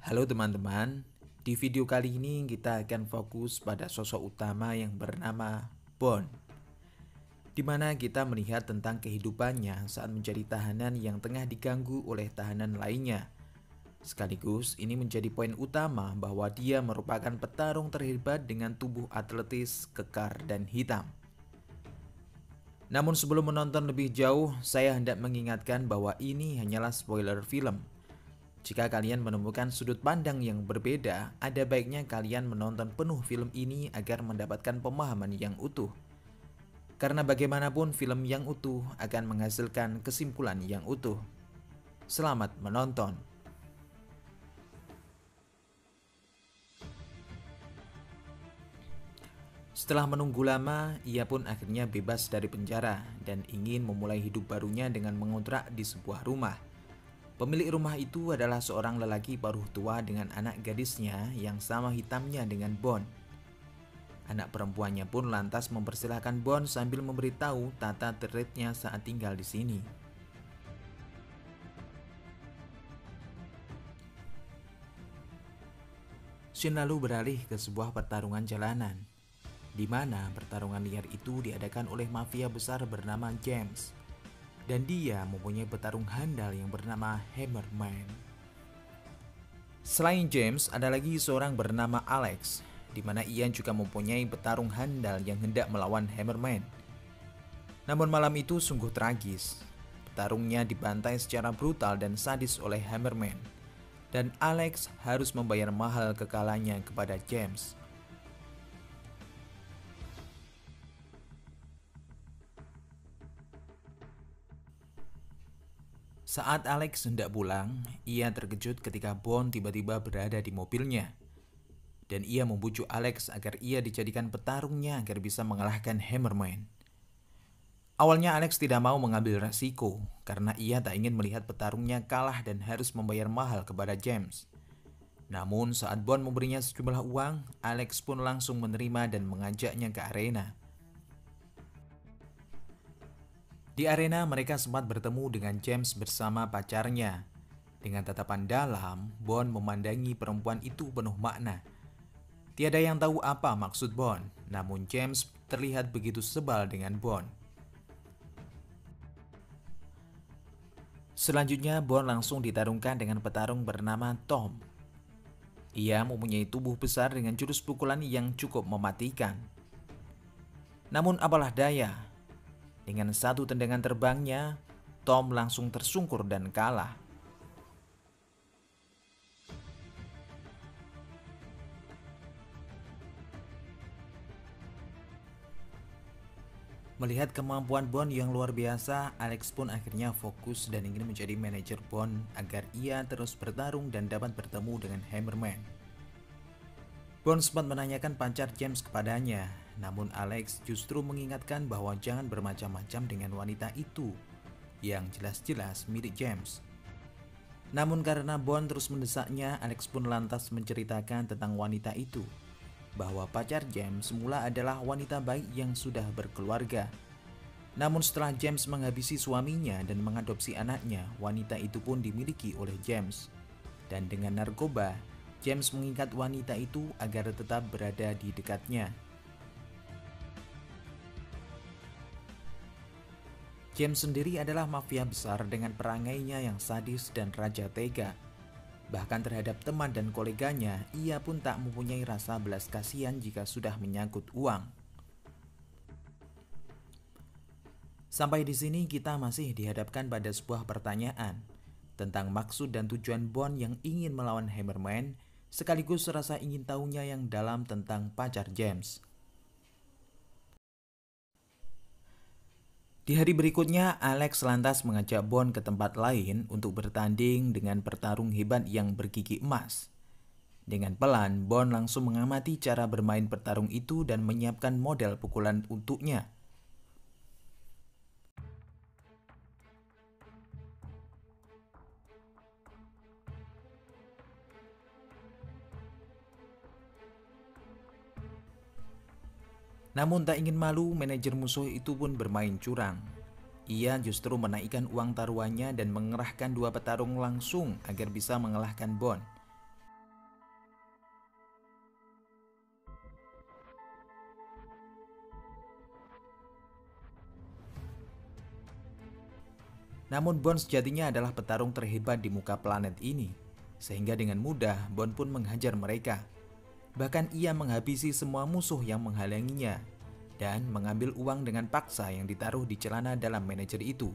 Halo teman-teman, di video kali ini kita akan fokus pada sosok utama yang bernama Bond, di mana kita melihat tentang kehidupannya saat menjadi tahanan yang tengah diganggu oleh tahanan lainnya. Sekaligus ini menjadi poin utama bahwa dia merupakan petarung terhebat dengan tubuh atletis, kekar, dan hitam. Namun sebelum menonton lebih jauh, saya hendak mengingatkan bahwa ini hanyalah spoiler film. Jika kalian menemukan sudut pandang yang berbeda, ada baiknya kalian menonton penuh film ini agar mendapatkan pemahaman yang utuh. Karena bagaimanapun film yang utuh akan menghasilkan kesimpulan yang utuh. Selamat menonton. Setelah menunggu lama, ia pun akhirnya bebas dari penjara dan ingin memulai hidup barunya dengan mengontrak di sebuah rumah. Pemilik rumah itu adalah seorang lelaki paruh tua dengan anak gadisnya yang sama hitamnya dengan Bond. Anak perempuannya pun lantas mempersilahkan Bond sambil memberitahu tata tertibnya saat tinggal di sini. Scene lalu beralih ke sebuah pertarungan jalanan, di mana pertarungan liar itu diadakan oleh mafia besar bernama James. Dan dia mempunyai petarung handal yang bernama Hammerman. Selain James, ada lagi seorang bernama Alex, di mana ia juga mempunyai petarung handal yang hendak melawan Hammerman. Namun malam itu sungguh tragis. Petarungnya dibantai secara brutal dan sadis oleh Hammerman, dan Alex harus membayar mahal kekalahannya kepada James. Saat Alex hendak pulang, ia terkejut ketika Bond tiba-tiba berada di mobilnya. Dan ia membujuk Alex agar ia dijadikan petarungnya agar bisa mengalahkan Hammerman. Awalnya Alex tidak mau mengambil resiko karena ia tak ingin melihat petarungnya kalah dan harus membayar mahal kepada James. Namun saat Bond memberinya sejumlah uang, Alex pun langsung menerima dan mengajaknya ke arena. Di arena mereka sempat bertemu dengan James bersama pacarnya. Dengan tatapan dalam, Bond memandangi perempuan itu penuh makna. Tiada yang tahu apa maksud Bond, namun James terlihat begitu sebal dengan Bond. Selanjutnya Bond langsung ditarungkan dengan petarung bernama Tom. Ia mempunyai tubuh besar dengan jurus pukulan yang cukup mematikan. Namun apalah daya, dengan satu tendangan terbangnya, Tom langsung tersungkur dan kalah. Melihat kemampuan Bond yang luar biasa, Alex pun akhirnya fokus dan ingin menjadi manajer Bond agar ia terus bertarung dan dapat bertemu dengan Hammerman. Bond sempat menanyakan pacar James kepadanya, namun Alex justru mengingatkan bahwa jangan bermacam-macam dengan wanita itu yang jelas-jelas milik James. Namun karena Bond terus mendesaknya, Alex pun lantas menceritakan tentang wanita itu, bahwa pacar James semula adalah wanita baik yang sudah berkeluarga. Namun setelah James menghabisi suaminya dan mengadopsi anaknya, wanita itu pun dimiliki oleh James. Dan dengan narkoba, James mengikat wanita itu agar tetap berada di dekatnya. James sendiri adalah mafia besar dengan perangainya yang sadis dan raja tega. Bahkan terhadap teman dan koleganya, ia pun tak mempunyai rasa belas kasihan jika sudah menyangkut uang. Sampai di sini kita masih dihadapkan pada sebuah pertanyaan tentang maksud dan tujuan Bond yang ingin melawan Hammerman, sekaligus rasa ingin tahunya yang dalam tentang pacar James. Di hari berikutnya, Alex lantas mengajak Bond ke tempat lain untuk bertanding dengan petarung hebat yang bergigi emas. Dengan pelan, Bond langsung mengamati cara bermain petarung itu dan menyiapkan model pukulan untuknya. Namun tak ingin malu, manajer musuh itu pun bermain curang. Ia justru menaikkan uang taruhannya dan mengerahkan dua petarung langsung agar bisa mengalahkan Bond. Namun Bond sejatinya adalah petarung terhebat di muka planet ini, sehingga dengan mudah Bond pun menghajar mereka. Bahkan ia menghabisi semua musuh yang menghalanginya dan mengambil uang dengan paksa yang ditaruh di celana dalam manajer itu.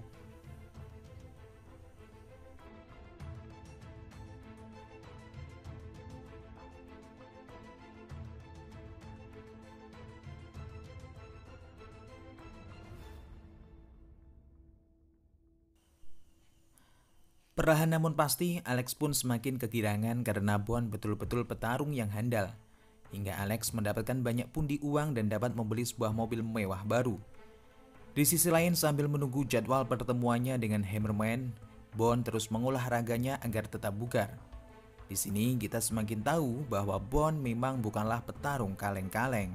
Perlahan namun pasti, Alex pun semakin kegirangan karena Bond betul-betul petarung yang handal. Hingga Alex mendapatkan banyak pundi uang dan dapat membeli sebuah mobil mewah baru. Di sisi lain, sambil menunggu jadwal pertemuannya dengan Hammerman, Bond terus mengolah raganya agar tetap bugar. Di sini kita semakin tahu bahwa Bond memang bukanlah petarung kaleng-kaleng.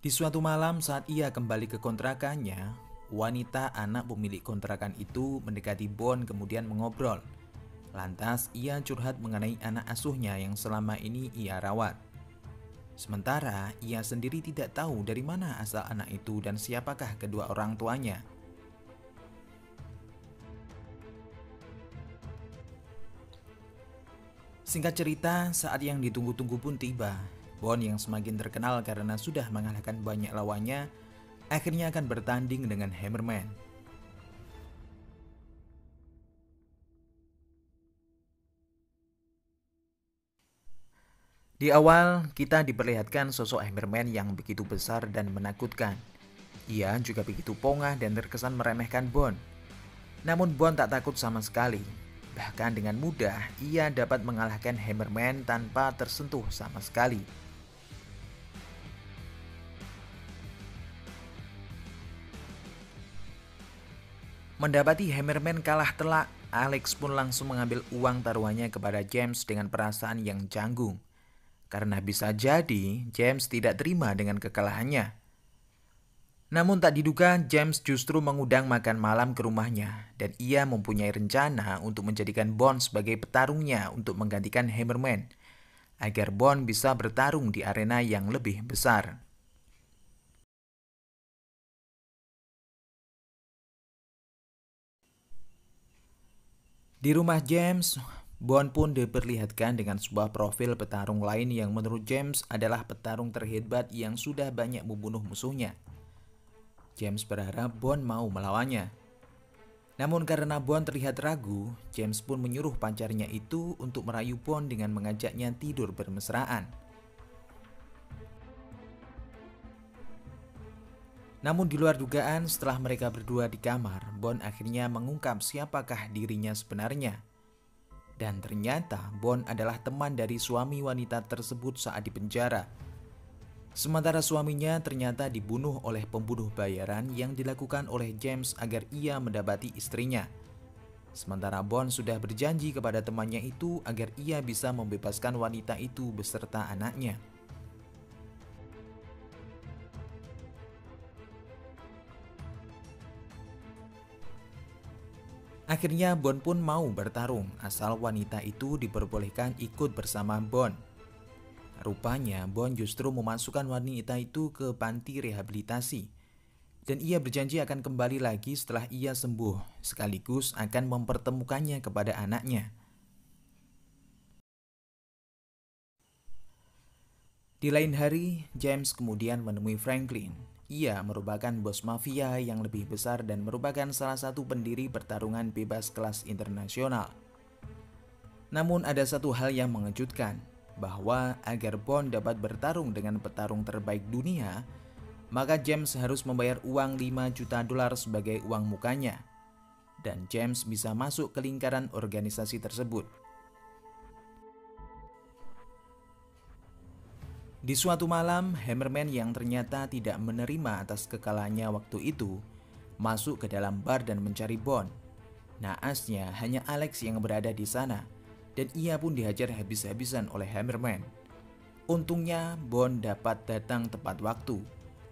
Di suatu malam saat ia kembali ke kontrakannya, wanita anak pemilik kontrakan itu mendekati Bond kemudian mengobrol. Lantas ia curhat mengenai anak asuhnya yang selama ini ia rawat. Sementara ia sendiri tidak tahu dari mana asal anak itu dan siapakah kedua orang tuanya. Singkat cerita, saat yang ditunggu-tunggu pun tiba. Bond yang semakin terkenal karena sudah mengalahkan banyak lawannya, akhirnya akan bertanding dengan Hammerman. Di awal, kita diperlihatkan sosok Hammerman yang begitu besar dan menakutkan. Ia juga begitu pongah dan terkesan meremehkan Bond. Namun Bond tak takut sama sekali. Bahkan dengan mudah, ia dapat mengalahkan Hammerman tanpa tersentuh sama sekali. Mendapati Hammerman kalah telak, Alex pun langsung mengambil uang taruhannya kepada James dengan perasaan yang canggung. Karena bisa jadi James tidak terima dengan kekalahannya. Namun tak diduga James justru mengundang makan malam ke rumahnya dan ia mempunyai rencana untuk menjadikan Bond sebagai petarungnya untuk menggantikan Hammerman agar Bond bisa bertarung di arena yang lebih besar. Di rumah James, Bond pun diperlihatkan dengan sebuah profil petarung lain yang menurut James adalah petarung terhebat yang sudah banyak membunuh musuhnya. James berharap Bond mau melawannya. Namun karena Bond terlihat ragu, James pun menyuruh pacarnya itu untuk merayu Bond dengan mengajaknya tidur bermesraan. Namun di luar dugaan, setelah mereka berdua di kamar, Bond akhirnya mengungkap siapakah dirinya sebenarnya. Dan ternyata Bond adalah teman dari suami wanita tersebut saat di penjara. Sementara suaminya ternyata dibunuh oleh pembunuh bayaran yang dilakukan oleh James agar ia mendapati istrinya. Sementara Bond sudah berjanji kepada temannya itu agar ia bisa membebaskan wanita itu beserta anaknya. Akhirnya Bond pun mau bertarung asal wanita itu diperbolehkan ikut bersama Bond. Rupanya Bond justru memasukkan wanita itu ke panti rehabilitasi. Dan ia berjanji akan kembali lagi setelah ia sembuh, sekaligus akan mempertemukannya kepada anaknya. Di lain hari, James kemudian menemui Franklin. Ia merupakan bos mafia yang lebih besar dan merupakan salah satu pendiri pertarungan bebas kelas internasional. Namun ada satu hal yang mengejutkan, bahwa agar Bond dapat bertarung dengan petarung terbaik dunia, maka James harus membayar uang $5 juta sebagai uang mukanya. Dan James bisa masuk ke lingkaran organisasi tersebut. Di suatu malam, Hammerman yang ternyata tidak menerima atas kekalahannya waktu itu, masuk ke dalam bar dan mencari Bond. Naasnya hanya Alex yang berada di sana, dan ia pun dihajar habis-habisan oleh Hammerman. Untungnya Bond dapat datang tepat waktu,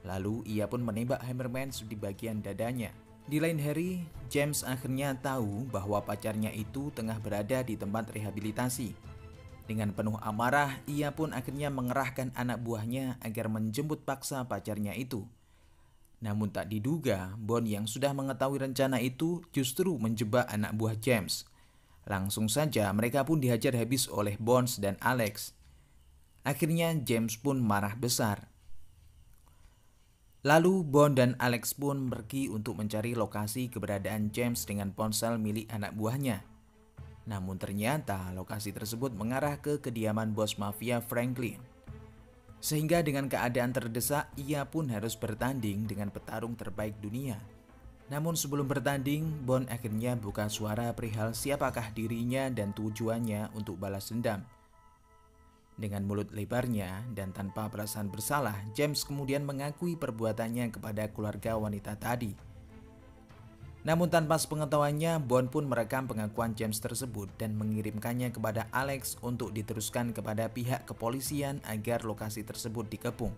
lalu ia pun menembak Hammerman di bagian dadanya. Di lain hari, James akhirnya tahu bahwa pacarnya itu tengah berada di tempat rehabilitasi. Dengan penuh amarah, ia pun akhirnya mengerahkan anak buahnya agar menjemput paksa pacarnya itu. Namun tak diduga, Bond yang sudah mengetahui rencana itu justru menjebak anak buah James. Langsung saja mereka pun dihajar habis oleh Bones dan Alex. Akhirnya James pun marah besar. Lalu Bond dan Alex pun pergi untuk mencari lokasi keberadaan James dengan ponsel milik anak buahnya. Namun ternyata lokasi tersebut mengarah ke kediaman bos mafia Franklin. Sehingga dengan keadaan terdesak, ia pun harus bertanding dengan petarung terbaik dunia. Namun sebelum bertanding, Bond akhirnya buka suara perihal siapakah dirinya dan tujuannya untuk balas dendam. Dengan mulut lebarnya dan tanpa perasaan bersalah, James kemudian mengakui perbuatannya kepada keluarga wanita tadi. Namun tanpa sepengetahuannya, Bond pun merekam pengakuan James tersebut dan mengirimkannya kepada Alex untuk diteruskan kepada pihak kepolisian agar lokasi tersebut dikepung.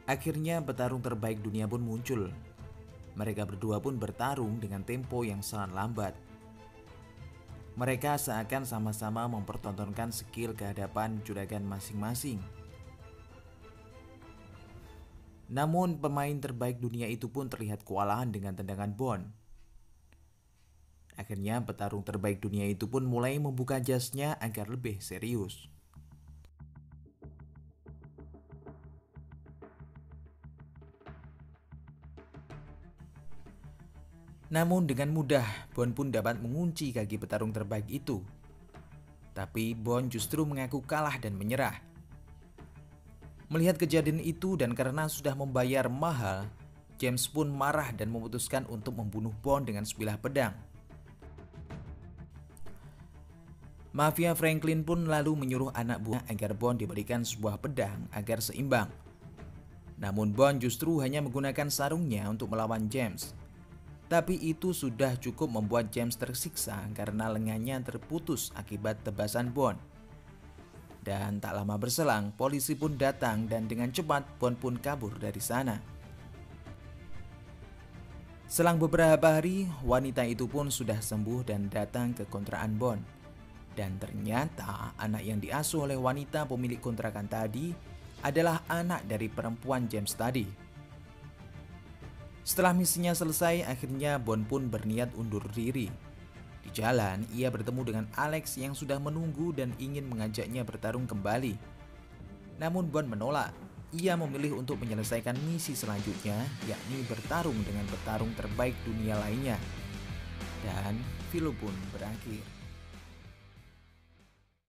Akhirnya petarung terbaik dunia pun muncul. Mereka berdua pun bertarung dengan tempo yang sangat lambat. Mereka seakan sama-sama mempertontonkan skill kehadapan juragan masing-masing. Namun pemain terbaik dunia itu pun terlihat kewalahan dengan tendangan Bond. Akhirnya petarung terbaik dunia itu pun mulai membuka jasnya agar lebih serius. Namun dengan mudah Bond pun dapat mengunci kaki petarung terbaik itu. Tapi Bond justru mengaku kalah dan menyerah. Melihat kejadian itu dan karena sudah membayar mahal, James pun marah dan memutuskan untuk membunuh Bond dengan sebilah pedang. Mafia Franklin pun lalu menyuruh anak buah agar Bond diberikan sebuah pedang agar seimbang. Namun Bond justru hanya menggunakan sarungnya untuk melawan James. Tapi itu sudah cukup membuat James tersiksa karena lengannya terputus akibat tebasan Bond. Dan tak lama berselang, polisi pun datang dan dengan cepat Bond pun kabur dari sana. Selang beberapa hari, wanita itu pun sudah sembuh dan datang ke kontrakan Bond. Dan ternyata anak yang diasuh oleh wanita pemilik kontrakan tadi adalah anak dari perempuan James tadi. Setelah misinya selesai, akhirnya Bond pun berniat undur diri. Di jalan, ia bertemu dengan Alex yang sudah menunggu dan ingin mengajaknya bertarung kembali. Namun Bond menolak. Ia memilih untuk menyelesaikan misi selanjutnya, yakni bertarung dengan petarung terbaik dunia lainnya. Dan film pun berakhir.